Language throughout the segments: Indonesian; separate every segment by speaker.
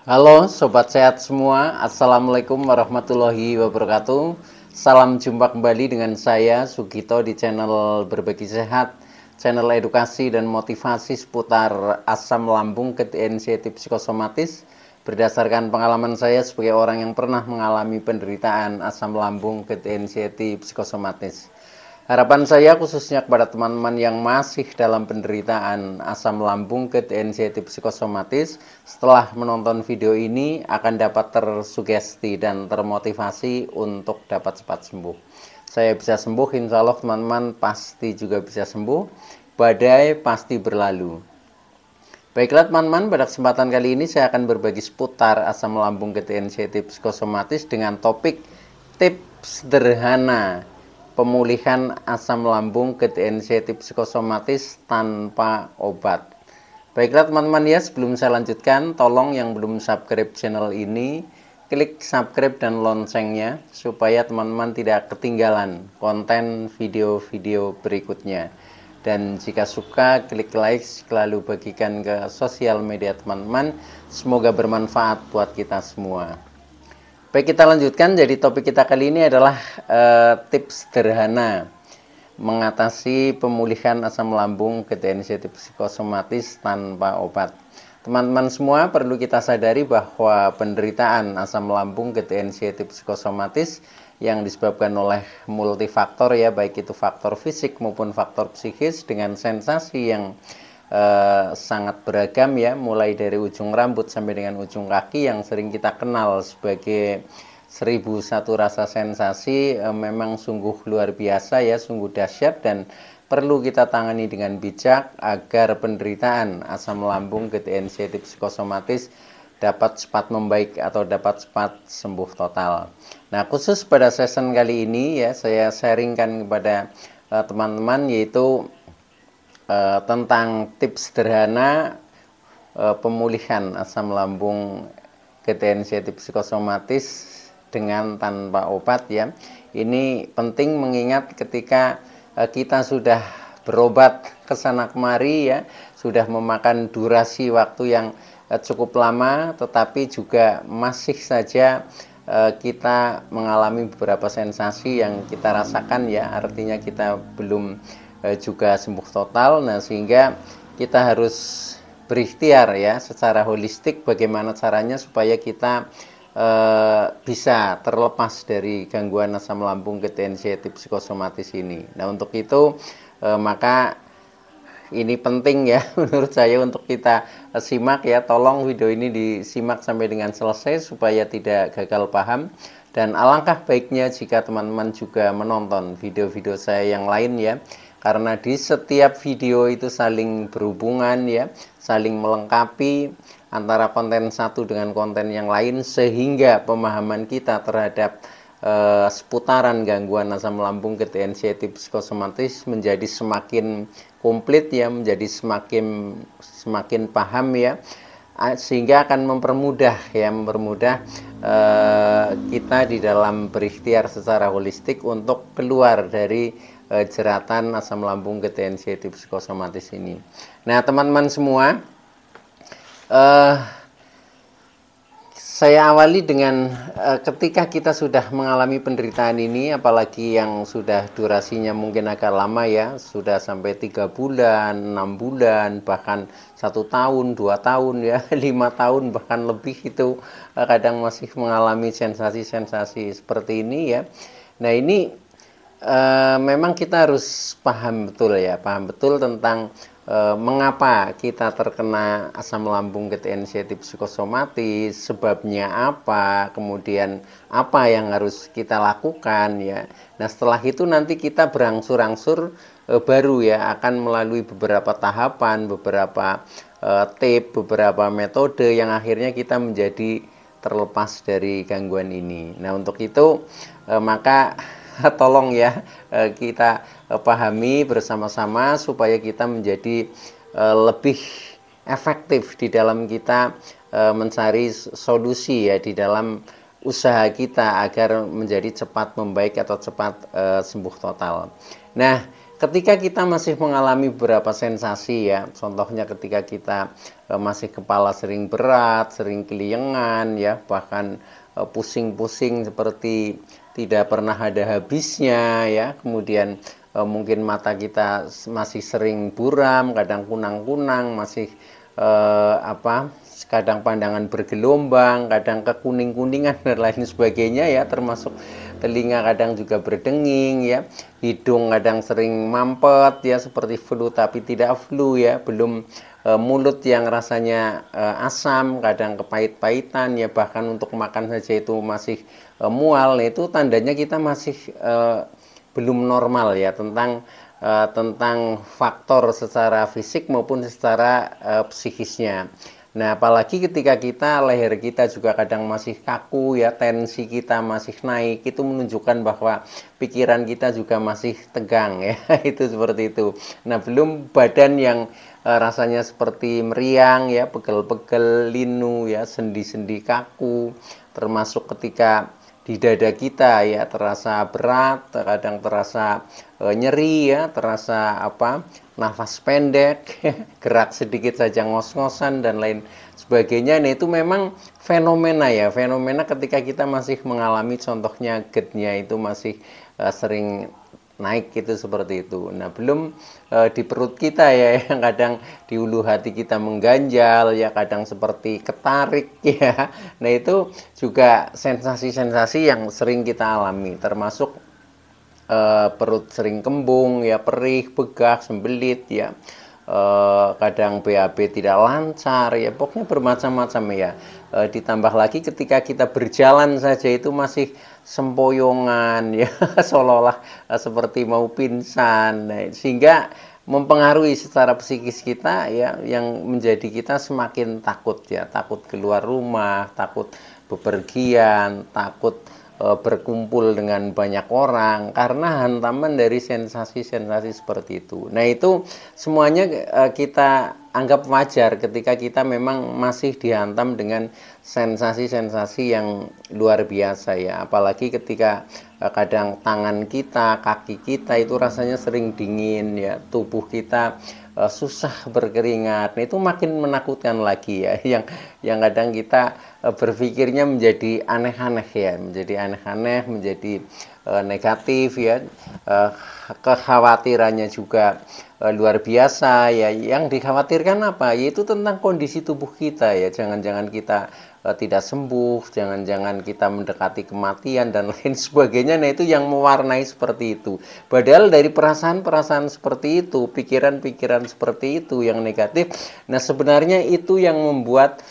Speaker 1: Halo Sobat Sehat semua, Assalamualaikum warahmatullahi wabarakatuh. Salam jumpa kembali dengan saya Sugito di channel Berbagi Sehat, channel edukasi dan motivasi seputar asam lambung, anxiety psikosomatis. Berdasarkan pengalaman saya sebagai orang yang pernah mengalami penderitaan asam lambung, anxiety psikosomatis. Harapan saya khususnya kepada teman-teman yang masih dalam penderitaan asam lambung, anxiety psikosomatis, setelah menonton video ini akan dapat tersugesti dan termotivasi untuk dapat cepat sembuh. Saya bisa sembuh, insya Allah teman-teman pasti juga bisa sembuh. Badai pasti berlalu. Baiklah teman-teman, pada kesempatan kali ini saya akan berbagi seputar asam lambung, anxiety psikosomatis dengan topik tips sederhana pemulihan asam lambung, anxiety psikosomatis tanpa obat. Baiklah teman-teman ya, sebelum saya lanjutkan, tolong yang belum subscribe channel ini, klik subscribe dan loncengnya, supaya teman-teman tidak ketinggalan konten video-video berikutnya. Dan jika suka, klik like, lalu bagikan ke sosial media teman-teman. Semoga bermanfaat buat kita semua. Baik, kita lanjutkan. Jadi topik kita kali ini adalah tips sederhana mengatasi pemulihan asam lambung, anxiety psikosomatis tanpa obat. Teman-teman semua perlu kita sadari bahwa penderitaan asam lambung, anxiety psikosomatis yang disebabkan oleh multifaktor ya, baik itu faktor fisik maupun faktor psikis dengan sensasi yang sangat beragam ya, mulai dari ujung rambut sampai dengan ujung kaki yang sering kita kenal sebagai 1001 rasa sensasi, memang sungguh luar biasa ya, sungguh dahsyat dan perlu kita tangani dengan bijak agar penderitaan asam lambung, anxiety psikosomatis dapat cepat membaik atau dapat cepat sembuh total. Nah, khusus pada session kali ini ya, saya sharingkan kepada teman-teman yaitu tentang tips sederhana pemulihan asam lambung, anxiety psikosomatis dengan tanpa obat ya. Ini penting mengingat ketika kita sudah berobat kesana kemari ya, sudah memakan durasi waktu yang cukup lama, tetapi juga masih saja kita mengalami beberapa sensasi yang kita rasakan ya, artinya kita belum juga sembuh total. Nah, sehingga kita harus berikhtiar ya secara holistik bagaimana caranya supaya kita bisa terlepas dari gangguan asam lambung, anxiety psikosomatis ini. Nah, untuk itu maka ini penting ya menurut saya untuk kita simak ya. Tolong video ini disimak sampai dengan selesai supaya tidak gagal paham. Dan alangkah baiknya jika teman-teman juga menonton video-video saya yang lain ya, karena di setiap video itu saling berhubungan ya, saling melengkapi antara konten satu dengan konten yang lain, sehingga pemahaman kita terhadap seputaran gangguan asam lambung, anxiety psikosomatis menjadi semakin komplit ya, menjadi semakin paham ya, sehingga akan mempermudah kita di dalam berikhtiar secara holistik untuk keluar dari jeratan asam lambung, anxiety psikosomatis ini. Nah, teman-teman semua, saya awali dengan ketika kita sudah mengalami penderitaan ini, apalagi yang sudah durasinya mungkin agak lama ya, sudah sampai 3 bulan, 6 bulan, bahkan 1 tahun, 2 tahun ya, 5 tahun bahkan lebih, itu kadang masih mengalami sensasi-sensasi seperti ini ya. Nah, ini memang kita harus paham betul ya, paham betul tentang mengapa kita terkena asam lambung, anxiety psikosomatis, sebabnya apa, kemudian apa yang harus kita lakukan ya. Nah, setelah itu nanti kita berangsur-angsur baru ya akan melalui beberapa tahapan, beberapa tip, beberapa metode yang akhirnya kita menjadi terlepas dari gangguan ini. Nah, untuk itu maka tolong ya kita pahami bersama-sama supaya kita menjadi lebih efektif di dalam kita mencari solusi ya di dalam usaha kita agar menjadi cepat membaik atau cepat sembuh total. Nah, ketika kita masih mengalami beberapa sensasi ya, contohnya ketika kita masih kepala sering berat, sering keliengan ya, bahkan pusing-pusing seperti tidak pernah ada habisnya ya, kemudian mungkin mata kita masih sering buram, kadang kunang-kunang, masih kadang pandangan bergelombang, kadang kekuning-kuningan dan lain sebagainya ya, termasuk telinga kadang juga berdenging ya, hidung kadang sering mampet ya seperti flu tapi tidak flu ya, belum mulut yang rasanya asam, kadang kepahit-pahitan ya, bahkan untuk makan saja itu masih mual. Nah, itu tandanya kita masih belum normal ya tentang faktor secara fisik maupun secara psikisnya. Nah, apalagi ketika leher kita juga kadang masih kaku ya, tensi kita masih naik, itu menunjukkan bahwa pikiran kita juga masih tegang ya, itu seperti itu. Nah, belum badan yang rasanya seperti meriang ya, pegel-pegel, linu ya, sendi-sendi kaku, termasuk ketika di dada kita ya terasa berat, kadang terasa nyeri ya, terasa nafas pendek, gerak sedikit saja ngos-ngosan dan lain sebagainya. Nah, itu memang fenomena ya, fenomena ketika kita masih mengalami contohnya GERD-nya itu masih sering naik gitu seperti itu. Nah, belum di perut kita ya yang kadang di ulu hati kita mengganjal ya, kadang seperti ketarik ya. Nah, itu juga sensasi-sensasi yang sering kita alami, termasuk perut sering kembung ya, perih, begah, sembelit ya, kadang BAB tidak lancar ya, pokoknya bermacam-macam ya. Ditambah lagi ketika kita berjalan saja itu masih sempoyongan ya, seolah-olah seperti mau pingsan. Nah, sehingga mempengaruhi secara psikis kita ya, yang menjadi kita semakin takut ya, takut keluar rumah, takut bepergian, takut berkumpul dengan banyak orang karena hantaman dari sensasi-sensasi seperti itu. Nah, itu semuanya kita anggap wajar ketika kita memang masih dihantam dengan sensasi-sensasi yang luar biasa ya. Apalagi ketika kadang tangan kita, kaki kita itu rasanya sering dingin ya, tubuh kita susah berkeringat. Nah, itu makin menakutkan lagi ya, yang kadang kita berpikirnya menjadi aneh-aneh ya, menjadi aneh-aneh, menjadi negatif ya, kekhawatirannya juga luar biasa ya. Yang dikhawatirkan apa? Yaitu tentang kondisi tubuh kita ya, jangan-jangan kita tidak sembuh, jangan-jangan kita mendekati kematian dan lain sebagainya. Nah, itu yang mewarnai seperti itu. Padahal dari perasaan-perasaan seperti itu, pikiran-pikiran seperti itu yang negatif, nah sebenarnya itu yang membuat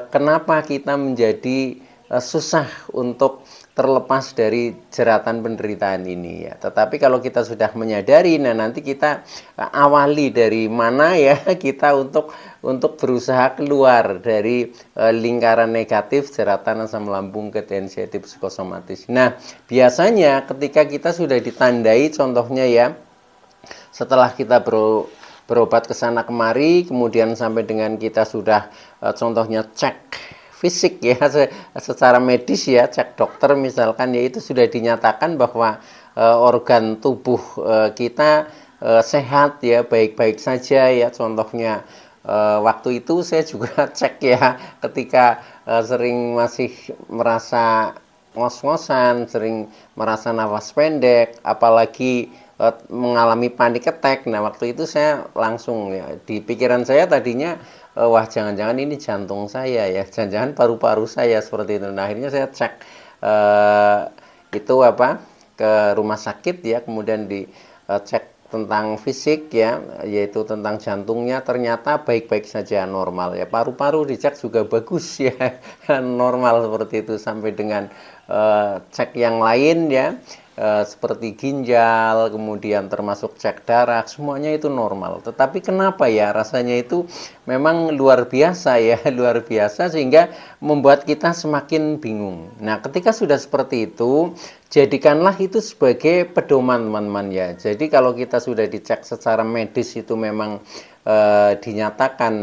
Speaker 1: kenapa kita menjadi susah untuk terlepas dari jeratan penderitaan ini ya. Tetapi kalau kita sudah menyadari, nah nanti kita awali dari mana ya kita untuk berusaha keluar dari lingkaran negatif jeratan asam lambung GERD anxiety psikosomatis. Nah, biasanya ketika kita sudah ditandai contohnya ya, setelah kita berobat ke sana kemari, kemudian sampai dengan kita sudah contohnya cek fisik ya, secara medis ya, cek dokter misalkan ya, itu sudah dinyatakan bahwa organ tubuh kita sehat ya, baik-baik saja ya. Contohnya waktu itu saya juga cek ya, ketika sering masih merasa ngos-ngosan, sering merasa nafas pendek, apalagi mengalami panic attack. Nah, waktu itu saya langsung ya, di pikiran saya tadinya wah, jangan-jangan ini jantung saya ya, jangan-jangan paru-paru saya seperti itu. Nah, akhirnya saya cek itu ke rumah sakit ya, kemudian dicek tentang fisik ya, yaitu tentang jantungnya, ternyata baik-baik saja, normal ya. Paru-paru dicek juga bagus ya, normal seperti itu. Sampai dengan cek yang lain ya, seperti ginjal, kemudian termasuk cek darah, semuanya itu normal. Tetapi kenapa ya rasanya itu memang luar biasa ya, luar biasa, sehingga membuat kita semakin bingung. Nah, ketika sudah seperti itu, jadikanlah itu sebagai pedoman teman-teman ya. Jadi kalau kita sudah dicek secara medis itu memang dinyatakan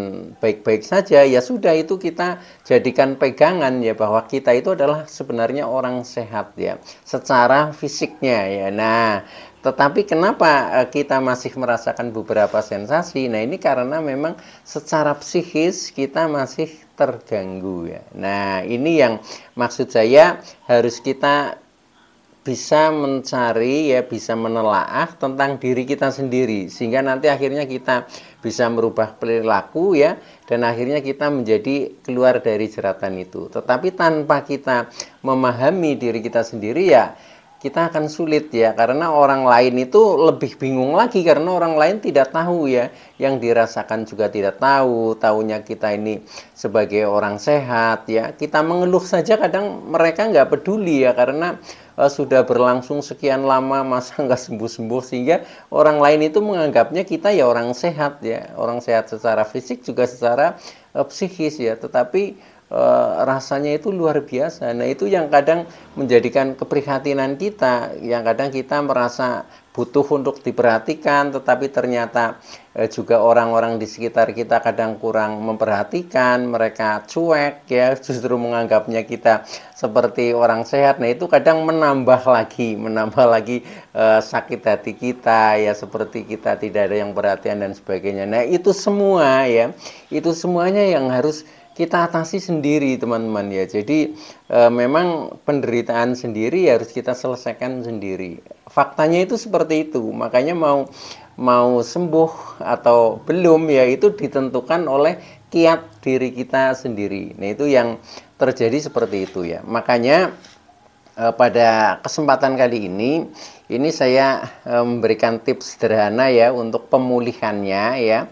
Speaker 1: baik-baik saja, ya sudah, itu kita jadikan pegangan ya, bahwa kita itu adalah sebenarnya orang sehat ya secara fisiknya ya. Nah, Tetapi kenapa kita masih merasakan beberapa sensasi? Nah, ini karena memang secara psikis kita masih terganggu ya. Nah, ini yang maksud saya harus kita bisa mencari ya, bisa menelaah tentang diri kita sendiri, sehingga nanti akhirnya kita bisa merubah perilaku ya, dan akhirnya kita menjadi keluar dari jeratan itu. Tetapi tanpa kita memahami diri kita sendiri ya, kita akan sulit ya, karena orang lain itu lebih bingung lagi, karena orang lain tidak tahu ya, yang dirasakan juga tidak tahu, taunya kita ini sebagai orang sehat ya, kita mengeluh saja kadang mereka nggak peduli ya, karena sudah berlangsung sekian lama masa nggak sembuh-sembuh, sehingga orang lain itu menganggapnya kita ya orang sehat ya, orang sehat secara fisik juga secara psikis ya, tetapi rasanya itu luar biasa. Nah, itu yang kadang menjadikan keprihatinan kita, yang kadang kita merasa butuh untuk diperhatikan, tetapi ternyata juga orang-orang di sekitar kita kadang kurang memperhatikan, mereka cuek ya, justru menganggapnya kita seperti orang sehat. Nah, itu kadang menambah lagi sakit hati kita ya, seperti kita tidak ada yang perhatian dan sebagainya. Nah, itu semua ya, itu semuanya yang harus kita atasi sendiri teman-teman ya. Jadi memang penderitaan sendiri harus kita selesaikan sendiri. Faktanya itu seperti itu. Makanya mau sembuh atau belum ya, itu ditentukan oleh kiat diri kita sendiri. Nah, itu yang terjadi seperti itu ya. Makanya pada kesempatan kali ini saya memberikan tips sederhana ya untuk pemulihannya ya.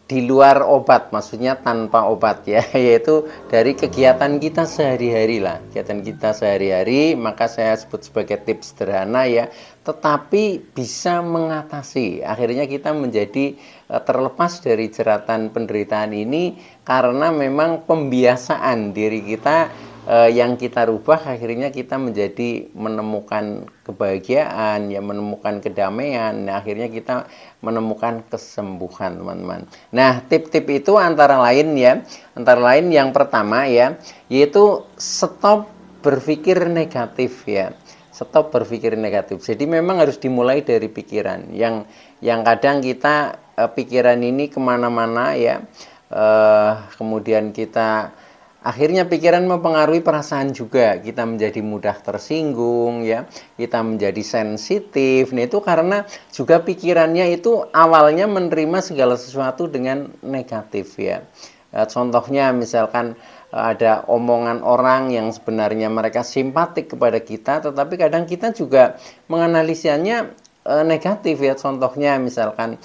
Speaker 1: Di luar obat, maksudnya tanpa obat ya, yaitu dari kegiatan kita sehari-hari lah, kegiatan kita sehari-hari, maka saya sebut sebagai tips sederhana ya, tetapi bisa mengatasi, akhirnya kita menjadi terlepas dari jeratan penderitaan ini, karena memang pembiasaan diri kita yang kita rubah, akhirnya kita menjadi menemukan kebahagiaan ya, menemukan kedamaian. Nah, akhirnya kita menemukan kesembuhan teman-teman. Nah, tip-tip itu antara lain yang pertama ya, yaitu stop berpikir negatif ya, stop berpikir negatif. Jadi memang harus dimulai dari pikiran yang kadang kita pikiran ini kemana-mana ya, kemudian kita akhirnya pikiran mempengaruhi perasaan juga, kita menjadi mudah tersinggung ya, kita menjadi sensitif. Nah, itu karena juga pikirannya itu awalnya menerima segala sesuatu dengan negatif ya. Contohnya misalkan ada omongan orang yang sebenarnya mereka simpatik kepada kita, tetapi kadang kita juga menganalisanya negatif ya. Contohnya misalkan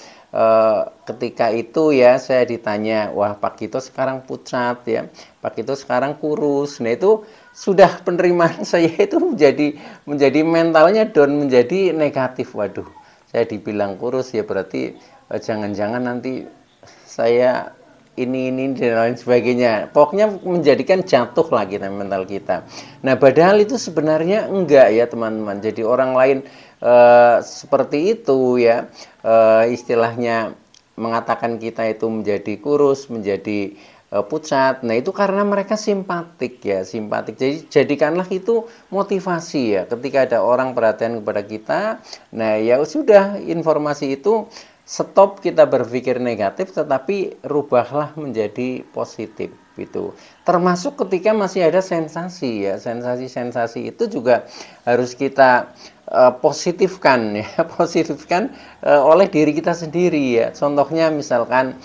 Speaker 1: ketika itu ya saya ditanya, wah Pak Gito sekarang pucat ya, Pak Gito sekarang kurus. Nah, itu sudah penerimaan saya itu menjadi mentalnya down, menjadi negatif. Waduh, saya dibilang kurus ya, berarti jangan-jangan nanti saya ini dan lain sebagainya. Pokoknya menjadikan jatuh lagi mental kita. Nah, padahal itu sebenarnya enggak ya teman-teman. Jadi orang lain seperti itu ya, istilahnya mengatakan kita itu menjadi kurus, menjadi pucat. Nah, itu karena mereka simpatik ya, simpatik. Jadi jadikanlah itu motivasi ya, ketika ada orang perhatian kepada kita. Nah, ya sudah, informasi itu stop kita berpikir negatif, tetapi rubahlah menjadi positif itu. Termasuk ketika masih ada sensasi ya, sensasi itu juga harus kita positifkan ya, positifkan oleh diri kita sendiri ya. Contohnya misalkan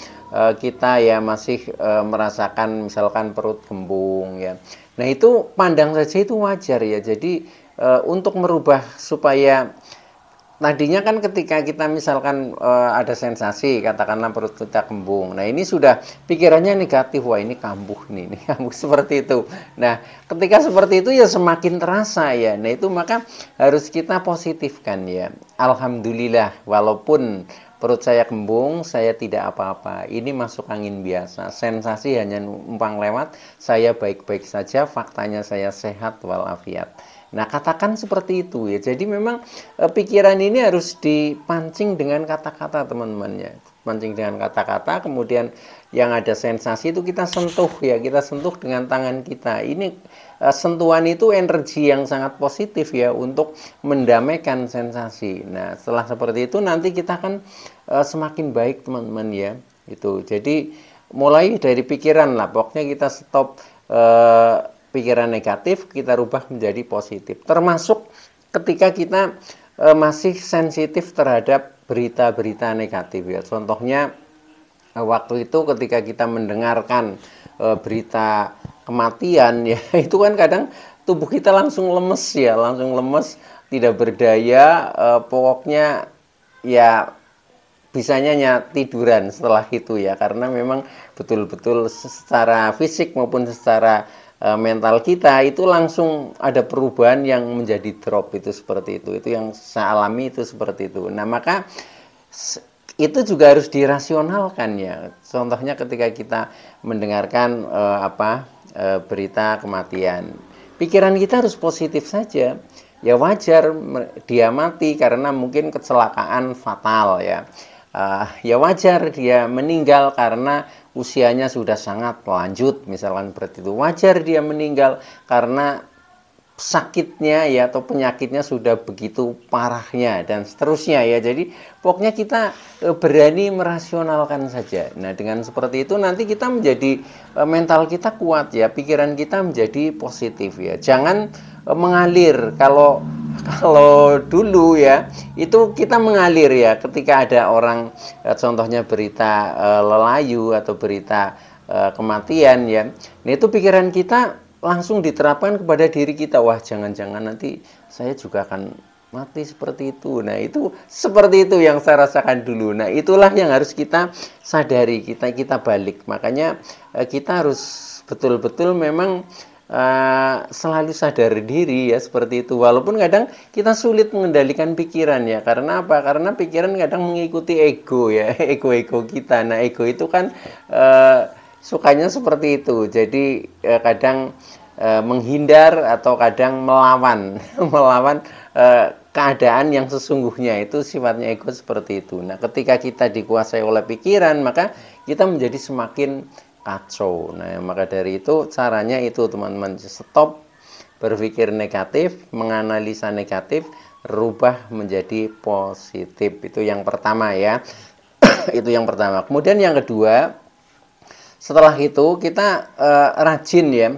Speaker 1: kita ya masih merasakan misalkan perut kembung ya. Nah, itu pandang saja itu wajar ya. Jadi untuk merubah supaya tadinya kan ketika kita misalkan ada sensasi, katakanlah perut kita kembung. Nah, ini sudah pikirannya negatif, wah ini kambuh nih, ini kambuh seperti itu. Nah, ketika seperti itu ya semakin terasa ya. Nah, itu maka harus kita positifkan ya. Alhamdulillah, walaupun perut saya kembung, saya tidak apa-apa. Ini masuk angin biasa. Sensasi hanya numpang lewat, saya baik-baik saja, faktanya saya sehat walafiat. Nah, katakan seperti itu ya. Jadi memang pikiran ini harus dipancing dengan kata-kata teman-teman ya. dipancing dengan kata-kata, kemudian yang ada sensasi itu kita sentuh ya, kita sentuh dengan tangan kita. Ini sentuhan itu energi yang sangat positif ya untuk mendamaikan sensasi. Nah, setelah seperti itu nanti kita akan semakin baik teman-teman ya. Itu. Jadi mulai dari pikiran lah, pokoknya kita stop pikiran negatif, kita rubah menjadi positif. Termasuk ketika kita masih sensitif terhadap berita-berita negatif ya. Contohnya waktu itu ketika kita mendengarkan berita kematian ya, itu kan kadang tubuh kita langsung lemes ya, langsung lemes, tidak berdaya, pokoknya ya bisanya tiduran setelah itu ya, karena memang betul-betul secara fisik maupun secara mental kita itu langsung ada perubahan yang menjadi drop, itu seperti itu yang saya alami, itu seperti itu. Nah, maka itu juga harus dirasionalkan ya. Contohnya ketika kita mendengarkan berita kematian, pikiran kita harus positif saja. Ya wajar dia mati karena mungkin kecelakaan fatal ya. Ya wajar dia meninggal karena usianya sudah sangat lanjut, misalkan seperti itu. Wajar dia meninggal karena sakitnya ya atau penyakitnya sudah begitu parahnya dan seterusnya ya. Jadi pokoknya kita berani merasionalkan saja. Nah, dengan seperti itu nanti kita menjadi mental kita kuat ya, pikiran kita menjadi positif ya. Jangan mengalir. Kalau dulu ya itu kita mengalir ya ketika ada orang contohnya berita lelayu atau berita kematian ya. Nah, itu pikiran kita langsung diterapkan kepada diri kita. Wah, jangan-jangan nanti saya juga akan mati seperti itu. Nah, itu seperti itu yang saya rasakan dulu. Nah, itulah yang harus kita sadari, kita balik. Makanya kita harus betul-betul memang selalu sadar diri ya, seperti itu. Walaupun kadang kita sulit mengendalikan pikiran ya. Karena apa? Karena pikiran kadang mengikuti ego ya, ego-ego kita. Nah, ego itu kan sukanya seperti itu. Jadi kadang menghindar atau kadang melawan melawan keadaan yang sesungguhnya, itu sifatnya ego seperti itu. Nah, ketika kita dikuasai oleh pikiran, maka kita menjadi semakin kacau. Nah, maka dari itu caranya itu teman-teman, stop berpikir negatif, menganalisa negatif, rubah menjadi positif. Itu yang pertama ya. Itu yang pertama. Kemudian yang kedua, setelah itu kita rajin ya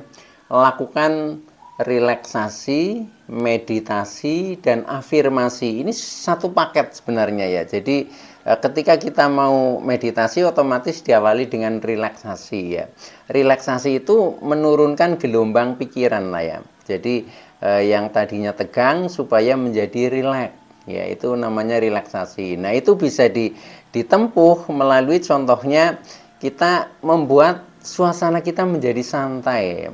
Speaker 1: lakukan relaksasi, meditasi, dan afirmasi. Ini satu paket sebenarnya ya. Jadi ketika kita mau meditasi otomatis diawali dengan relaksasi ya. Relaksasi itu menurunkan gelombang pikiran lah ya. Jadi yang tadinya tegang supaya menjadi rileks. Ya, itu namanya relaksasi. Nah, itu bisa ditempuh melalui contohnya kita membuat suasana kita menjadi santai.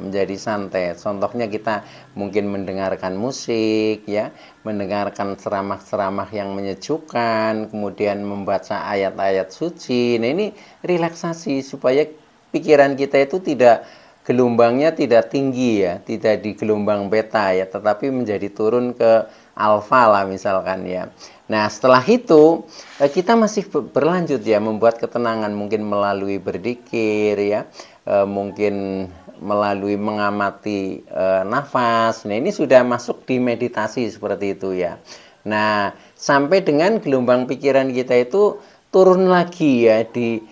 Speaker 1: Contohnya kita mungkin mendengarkan musik ya, mendengarkan ceramah-ceramah yang menyejukkan, kemudian membaca ayat-ayat suci. Nah, ini relaksasi supaya pikiran kita itu gelombangnya tidak tinggi ya, tidak di gelombang beta ya, tetapi menjadi turun ke alfa lah misalkan ya. Nah, setelah itu kita masih berlanjut ya membuat ketenangan, mungkin melalui berzikir ya, mungkin melalui mengamati nafas. Nah, ini sudah masuk di meditasi seperti itu ya. Nah, sampai dengan gelombang pikiran kita itu turun lagi ya di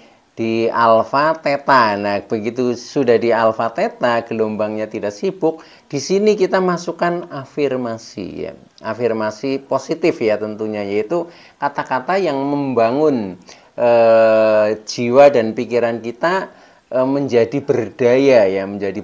Speaker 1: alfa theta. Nah, begitu sudah di alfa theta, gelombangnya tidak sibuk, di sini kita masukkan afirmasi ya. Afirmasi positif ya tentunya, yaitu kata-kata yang membangun jiwa dan pikiran kita menjadi berdaya ya, menjadi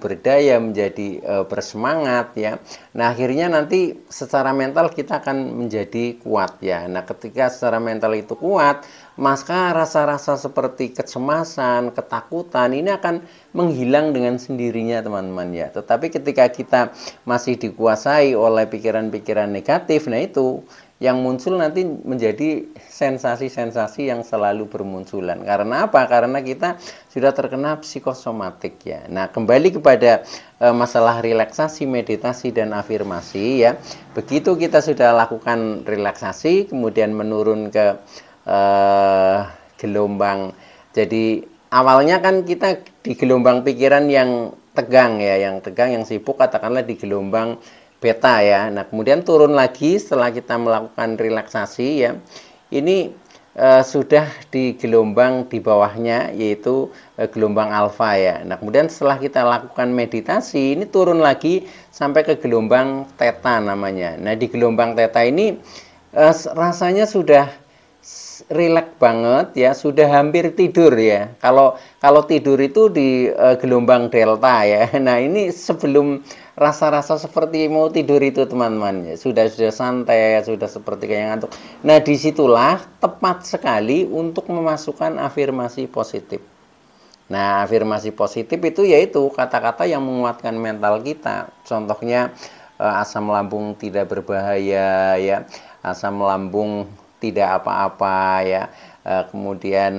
Speaker 1: bersemangat ya. Nah, akhirnya nanti secara mental kita akan menjadi kuat ya. Nah, ketika secara mental itu kuat, maka rasa-rasa seperti kecemasan, ketakutan ini akan menghilang dengan sendirinya teman-teman ya. Tetapi ketika kita masih dikuasai oleh pikiran-pikiran negatif, nah itu yang muncul nanti menjadi sensasi-sensasi yang selalu bermunculan. Karena apa? Karena kita sudah terkena psikosomatik ya. Nah, kembali kepada masalah relaksasi, meditasi, dan afirmasi ya. Begitu kita sudah lakukan relaksasi, kemudian menurun ke gelombang. Jadi awalnya kan kita di gelombang pikiran yang tegang ya, yang tegang, yang sibuk, katakanlah di gelombang beta ya. Nah, kemudian turun lagi setelah kita melakukan relaksasi ya. Ini sudah di gelombang di bawahnya, yaitu gelombang alfa ya. Nah, kemudian setelah kita lakukan meditasi, ini turun lagi sampai ke gelombang theta namanya. Nah, di gelombang theta ini rasanya sudah rileks banget ya, sudah hampir tidur ya. Kalau tidur itu di gelombang delta ya. Nah, ini sebelum rasa-rasa seperti mau tidur itu teman-teman ya, sudah santai, sudah seperti kayak ngantuk. Nah, disitulah tepat sekali untuk memasukkan afirmasi positif. Nah, afirmasi positif itu yaitu kata-kata yang menguatkan mental kita. Contohnya asam lambung tidak berbahaya ya, asam lambung tidak apa-apa ya. Kemudian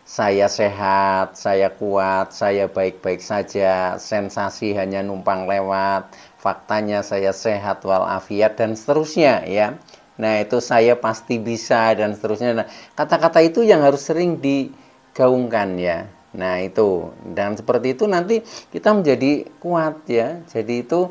Speaker 1: saya sehat, saya kuat, saya baik-baik saja, sensasi hanya numpang lewat, faktanya saya sehat walafiat, dan seterusnya ya. Nah, itu saya pasti bisa, dan seterusnya. Nah, kata-kata itu yang harus sering digaungkan ya. Nah, itu, dan seperti itu nanti kita menjadi kuat ya. Jadi itu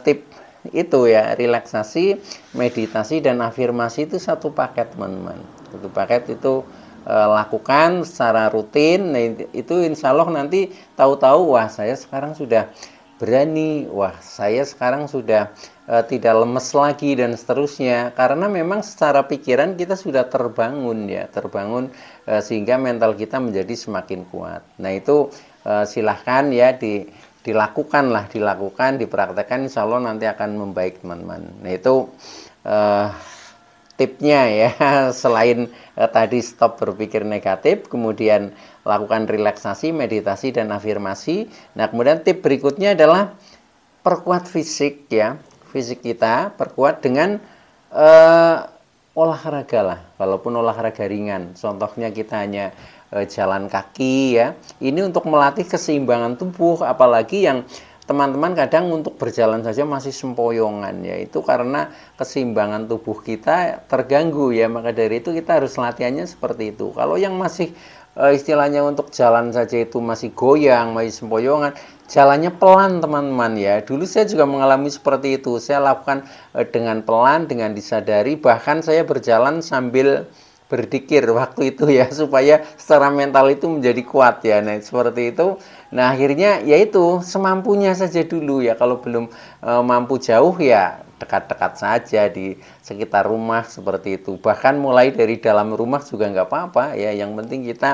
Speaker 1: tip itu ya, relaksasi, meditasi, dan afirmasi itu satu paket teman-teman. Satu paket itu lakukan secara rutin. Nah, itu insya Allah nanti tahu-tahu, wah saya sekarang sudah berani, wah saya sekarang sudah tidak lemes lagi, dan seterusnya. Karena memang secara pikiran kita sudah terbangun ya, terbangun sehingga mental kita menjadi semakin kuat. Nah, itu silahkan ya dilakukan, dipraktekkan, insya Allah nanti akan membaik teman-teman. Nah, itu tipnya ya. Selain tadi stop berpikir negatif, kemudian lakukan relaksasi, meditasi, dan afirmasi. Nah, kemudian tip berikutnya adalah perkuat fisik ya, fisik kita perkuat dengan olahraga lah, walaupun olahraga ringan. Contohnya kita hanya jalan kaki ya. Ini untuk melatih keseimbangan tubuh, apalagi yang teman-teman kadang untuk berjalan saja masih sempoyongan ya, itu karena keseimbangan tubuh kita terganggu ya. Maka dari itu kita harus latihannya seperti itu. Kalau yang masih istilahnya untuk jalan saja itu masih goyang, masih sempoyongan, jalannya pelan teman-teman ya. Dulu saya juga mengalami seperti itu. Saya lakukan dengan pelan, dengan disadari, bahkan saya berjalan sambil berzikir waktu itu ya, supaya secara mental itu menjadi kuat ya. Nah, seperti itu. Nah, akhirnya yaitu semampunya saja dulu ya. Kalau belum mampu jauh ya dekat-dekat saja di sekitar rumah seperti itu. Bahkan mulai dari dalam rumah juga nggak apa-apa ya. Yang penting kita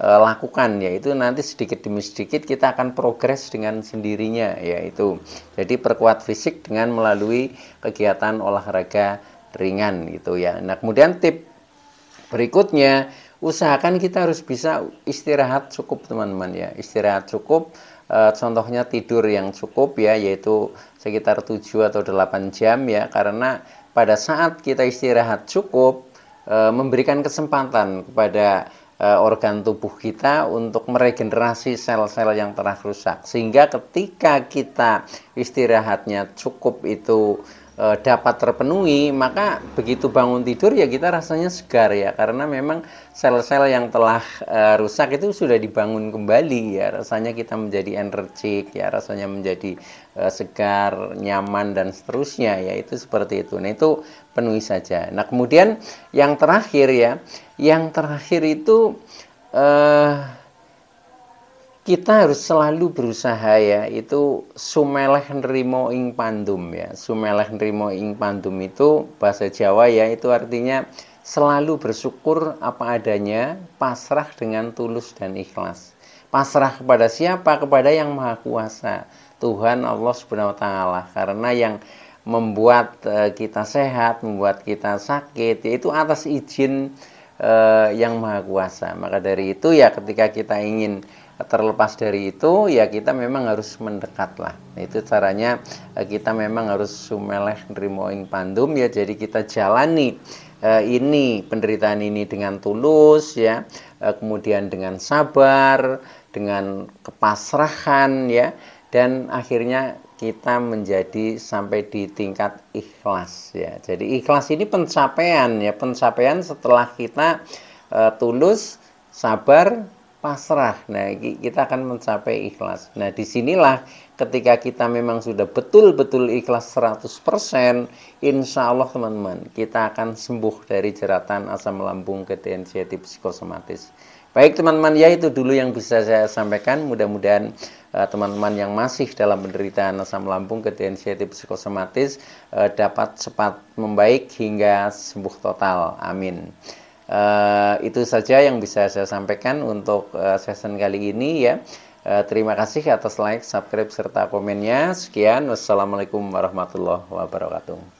Speaker 1: lakukan ya. Itu nanti sedikit demi sedikit kita akan progres dengan sendirinya ya itu. Jadi perkuat fisik dengan melalui kegiatan olahraga ringan gitu ya. Nah, kemudian tip berikutnya, usahakan kita harus bisa istirahat cukup teman-teman ya. Istirahat cukup, contohnya tidur yang cukup ya, yaitu sekitar 7 atau 8 jam ya. Karena pada saat kita istirahat cukup, memberikan kesempatan kepada organ tubuh kita untuk meregenerasi sel-sel yang telah rusak. Sehingga ketika kita istirahatnya cukup itu dapat terpenuhi, maka begitu bangun tidur ya kita rasanya segar ya, karena memang sel-sel yang telah rusak itu sudah dibangun kembali ya, rasanya kita menjadi energik ya, rasanya menjadi segar, nyaman, dan seterusnya ya, itu seperti itu. Nah, itu penuhi saja. Nah, kemudian yang terakhir ya, yang terakhir itu kita harus selalu berusaha ya, itu sumeleh nrimo ing pandum ya. Sumeleh nrimo ing pandum itu bahasa Jawa ya, itu artinya selalu bersyukur apa adanya, pasrah dengan tulus dan ikhlas. Pasrah kepada siapa? Kepada Yang Maha Kuasa, Tuhan Allah Subhanahu wa taala. Karena yang membuat kita sehat, membuat kita sakit, yaitu atas izin Yang Maha Kuasa. Maka dari itu ya, ketika kita ingin terlepas dari itu ya, kita memang harus mendekat lah. Itu caranya, kita memang harus sumeleh nrimo ing pandum ya. Jadi kita jalani ini, penderitaan ini dengan tulus ya, kemudian dengan sabar, dengan kepasrahan ya, dan akhirnya kita menjadi sampai di tingkat ikhlas ya. Jadi ikhlas ini pencapaian ya, pencapaian setelah kita tulus, sabar, pasrah. Nah, kita akan mencapai ikhlas. Nah, disinilah ketika kita memang sudah betul-betul ikhlas 100%, insya Allah teman-teman, kita akan sembuh dari jeratan asam lambung GD-NCT psikosomatis. Baik teman-teman, ya itu dulu yang bisa saya sampaikan. Mudah-mudahan teman-teman yang masih dalam penderitaan asam lambung GD-NCT psikosomatis dapat cepat membaik hingga sembuh total. Amin. Itu saja yang bisa saya sampaikan untuk session kali ini ya. Terima kasih atas like, subscribe, serta komennya. Sekian, wassalamualaikum warahmatullahi wabarakatuh.